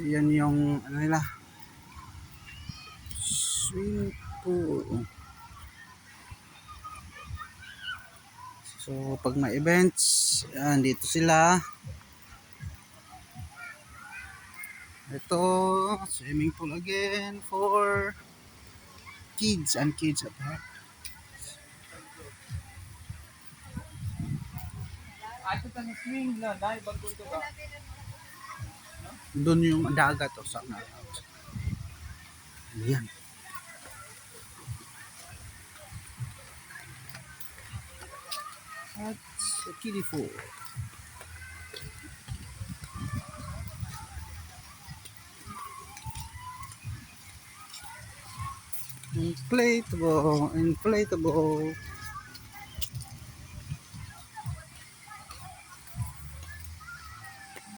yan yung ano nila, swimming pool. So pag may events, yan, dito sila. Ito, swimming pool again for kids and kids at heart. Doon yung dagat o sana. Yan. At sa kiddie pool. Inflatable.